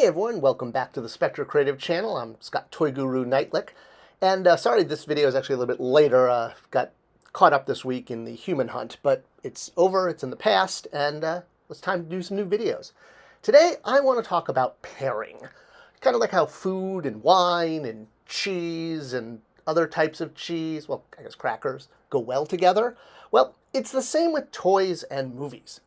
Hey everyone, welcome back to the Spector Creative channel. I'm Toy Guru Neitlich, and sorry this video is actually a little bit later. Got caught up this week in the human hunt, but it's over, it's in the past, and it's time to do some new videos. Today I want to talk about pairing. Kind of like how food and wine and cheese and other types of cheese, well, I guess crackers, go well together. Well, it's the same with toys and movies.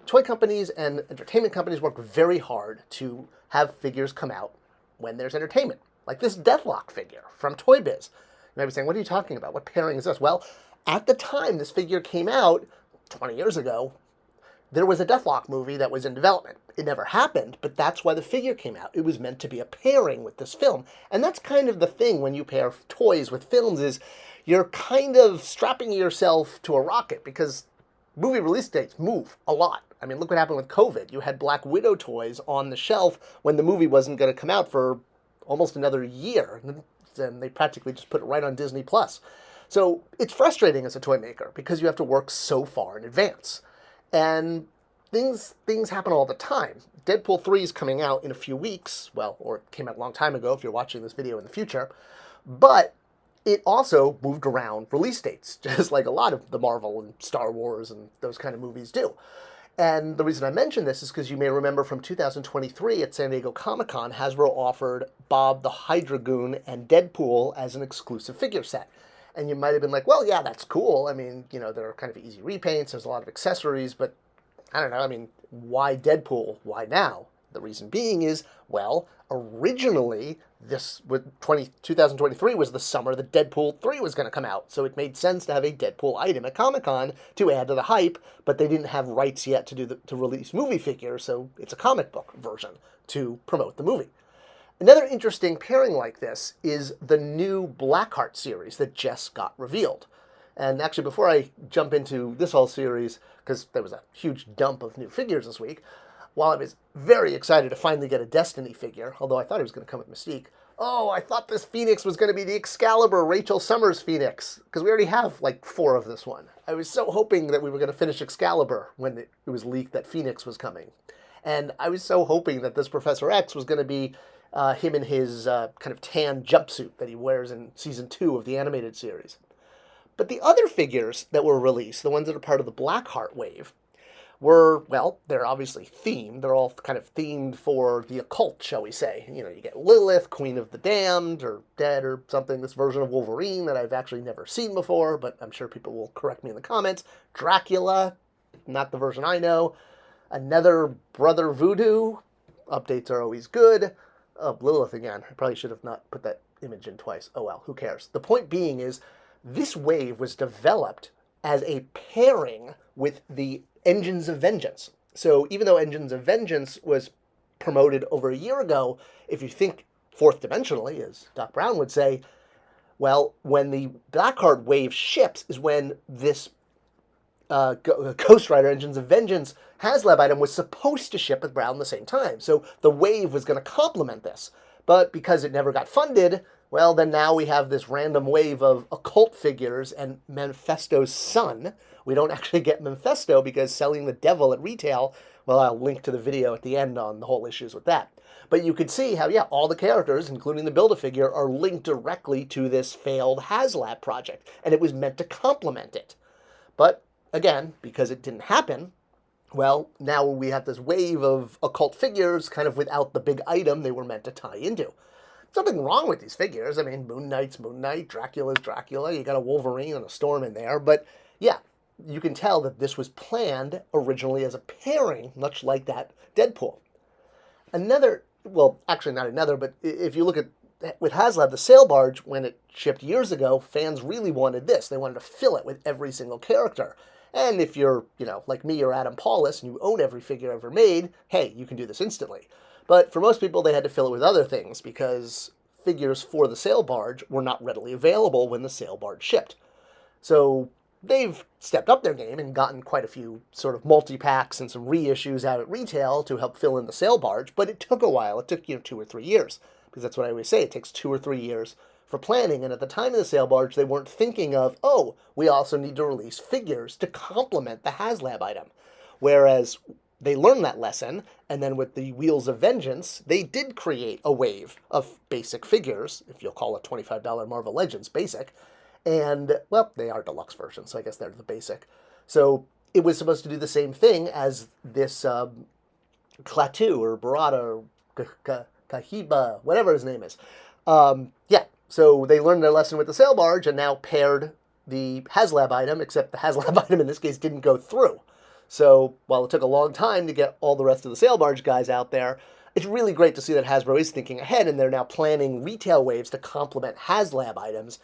Toy companies and entertainment companies work very hard to have figures come out when there's entertainment, like this Deathlock figure from Toy Biz. You might be saying, what are you talking about? What pairing is this? Well, at the time this figure came out, 20 years ago, there was a Deathlock movie that was in development. It never happened, but that's why the figure came out. It was meant to be a pairing with this film. And that's kind of the thing when you pair toys with films is you're kind of strapping yourself to a rocket because movie release dates move a lot. I mean, look what happened with COVID. You had Black Widow toys on the shelf when the movie wasn't going to come out for almost another year. And they practically just put it right on Disney+. So it's frustrating as a toy maker because you have to work so far in advance. And things happen all the time. Deadpool 3 is coming out in a few weeks. Well, or it came out a long time ago if you're watching this video in the future. But it also moved around release dates, just like a lot of the Marvel and Star Wars and those kind of movies do. And the reason I mention this is because you may remember from 2023 at San Diego Comic-Con, Hasbro offered Bob the Hydra Goon and Deadpool as an exclusive figure set. And you might have been like, well, yeah, that's cool. I mean, you know, they're kind of easy repaints. There's a lot of accessories, but I don't know. I mean, why Deadpool? Why now? The reason being is, well, originally, 2023 was the summer that Deadpool 3 was going to come out, so it made sense to have a Deadpool item at Comic-Con to add to the hype, but they didn't have rights yet to release movie figures, so it's a comic book version to promote the movie. Another interesting pairing like this is the new Blackheart series that just got revealed. And actually, before I jump into this whole series, because there was a huge dump of new figures this week, while I was very excited to finally get a Destiny figure, although I thought it was going to come with Mystique, I thought this Phoenix was going to be the Excalibur Rachel Summers Phoenix, because we already have like 4 of this one. I was so hoping that we were going to finish Excalibur when it was leaked that Phoenix was coming. And I was so hoping that this Professor X was going to be him in his kind of tan jumpsuit that he wears in Season 2 of the animated series. But the other figures that were released, the ones that are part of the Blackheart wave, were, well, they're obviously themed. They're all kind of themed for the occult, shall we say. You know, you get Lilith, Queen of the Damned, or Dead, or something, this version of Wolverine that I've actually never seen before, but I'm sure people will correct me in the comments. Dracula, not the version I know. Another Brother Voodoo. Updates are always good. Lilith again. I probably should have not put that image in twice. Oh well, who cares? The point being is, this wave was developed as a pairing with the Engines of Vengeance. So even though Engines of Vengeance was promoted over a year ago, if you think fourth dimensionally, as Doc Brown would say, well, when the Blackheart wave ships is when this Ghost Rider Engines of Vengeance HasLab item was supposed to ship around the same time. So the wave was going to complement this. But because it never got funded, well, then now we have this random wave of occult figures and Mephisto's son. We don't actually get Mephisto because selling the devil at retail, well, I'll link to the video at the end on the whole issues with that. But you could see how, yeah, all the characters, including the Build-A-Figure, are linked directly to this failed HasLab project, and it was meant to complement it. But, again, because it didn't happen, well, now we have this wave of occult figures kind of without the big item they were meant to tie into. Something wrong with these figures. I mean, Moon Knight's Moon Knight, Dracula's Dracula, you got a Wolverine and a Storm in there, but yeah, you can tell that this was planned originally as a pairing, much like that Deadpool. Another, well, actually not another, but if you look at, with HasLab, the sail barge, when it shipped years ago, fans really wanted this. They wanted to fill it with every single character. And if you're, you know, like me or Adam Paulus, and you own every figure ever made, hey, you can do this instantly. But for most people, they had to fill it with other things because figures for the sail barge were not readily available when the sail barge shipped. So they've stepped up their game and gotten quite a few sort of multi-packs and some reissues out at retail to help fill in the sail barge, but it took a while. It took, 2 or 3 years, because that's what I always say. It takes 2 or 3 years for planning, and at the time of the sail barge, they weren't thinking of, we also need to release figures to complement the HasLab item. Whereas they learned that lesson, and then with the Wheels of Vengeance, they did create a wave of basic figures, if you'll call it $25 Marvel Legends basic, and, well, they are deluxe versions, so I guess they're the basic. So it was supposed to do the same thing as this Klaatu or Barada or Kahiba, whatever his name is. Yeah, so they learned their lesson with the sail barge and now paired the HasLab item, except the HasLab item in this case didn't go through. So while it took a long time to get all the rest of the sail barge guys out there, it's really great to see that Hasbro is thinking ahead and they're now planning retail waves to complement HasLab items,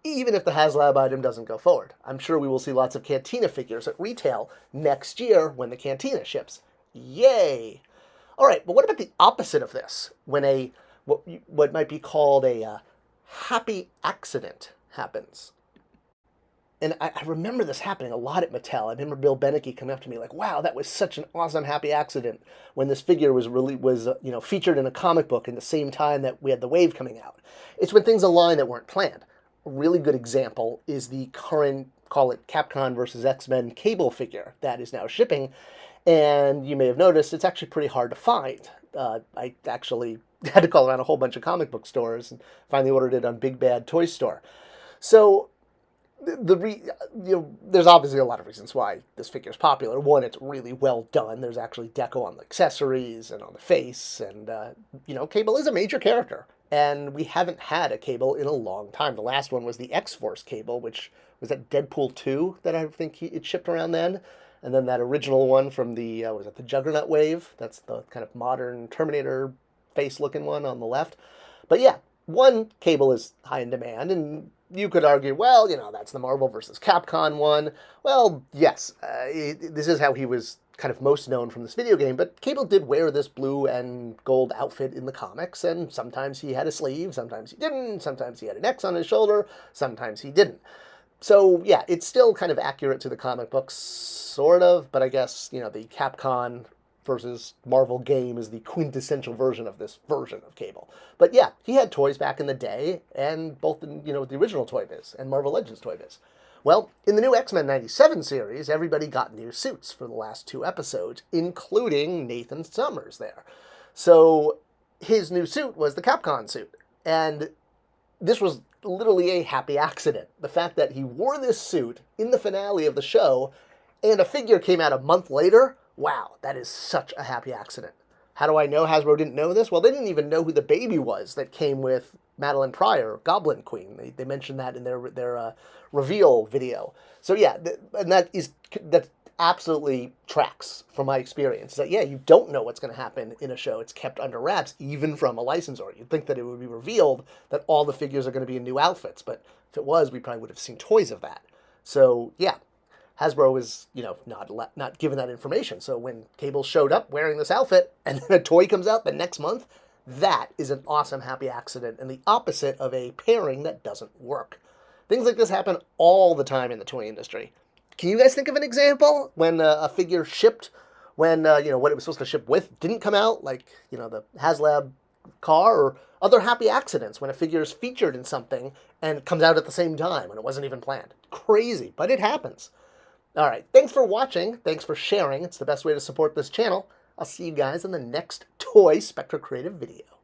even if the HasLab item doesn't go forward. I'm sure we will see lots of Cantina figures at retail next year when the Cantina ships. Yay! All right, but what about the opposite of this? When what might be called a happy accident happens. And I remember this happening a lot at Mattel. I remember Bill Beneke coming up to me like, "Wow, that was such an awesome happy accident," when this figure was featured in a comic book in the same time that we had the wave coming out. It's when things align that weren't planned. A really good example is the current, call it Capcom versus X-Men Cable figure that is now shipping. And you may have noticed it's actually pretty hard to find. I actually had to call around a whole bunch of comic book stores and finally ordered it on Big Bad Toy Store. So there's obviously a lot of reasons why this figure is popular. One, it's really well done. There's actually deco on the accessories and on the face, and Cable is a major character, and we haven't had a Cable in a long time. The last one was the X-Force Cable, which was at Deadpool 2 that I think it shipped around then, and then that original one from the the Juggernaut wave. That's the kind of modern Terminator face-looking one on the left. But yeah, one, Cable is high in demand, and you could argue, well, that's the Marvel versus Capcom one. Well, yes, this is how he was kind of most known from this video game, but Cable did wear this blue and gold outfit in the comics, and sometimes he had a sleeve, sometimes he didn't, sometimes he had an X on his shoulder, sometimes he didn't. So, yeah, it's still kind of accurate to the comic books, sort of, but I guess, the Capcom versus Marvel game is the quintessential version of this version of Cable. But yeah, he had toys back in the day, and both in, the original Toy Biz and Marvel Legends Toy Biz. Well, in the new X-Men 97 series, everybody got new suits for the last 2 episodes, including Nathan Summers there. So his new suit was the Capcom suit, and this was literally a happy accident. The fact that he wore this suit in the finale of the show, and a figure came out a month later. Wow, that is such a happy accident. How do I know Hasbro didn't know this? Well, they didn't even know who the baby was that came with Madeline Pryor, Goblin Queen. They mentioned that in their reveal video. So yeah, and that absolutely tracks from my experience. That yeah, you don't know what's going to happen in a show. It's kept under wraps, even from a licensor. You'd think that it would be revealed that all the figures are going to be in new outfits, but if it was, we probably would have seen toys of that. So yeah. Hasbro is, not given that information. So when Cable showed up wearing this outfit and then a toy comes out the next month, that is an awesome happy accident and the opposite of a pairing that doesn't work. Things like this happen all the time in the toy industry. Can you guys think of an example when a figure shipped when, what it was supposed to ship with didn't come out, like, the HasLab car, or other happy accidents when a figure is featured in something and it comes out at the same time when it wasn't even planned? Crazy, but it happens. All right, thanks for watching. Thanks for sharing. It's the best way to support this channel. I'll see you guys in the next Toy Spector Creative video.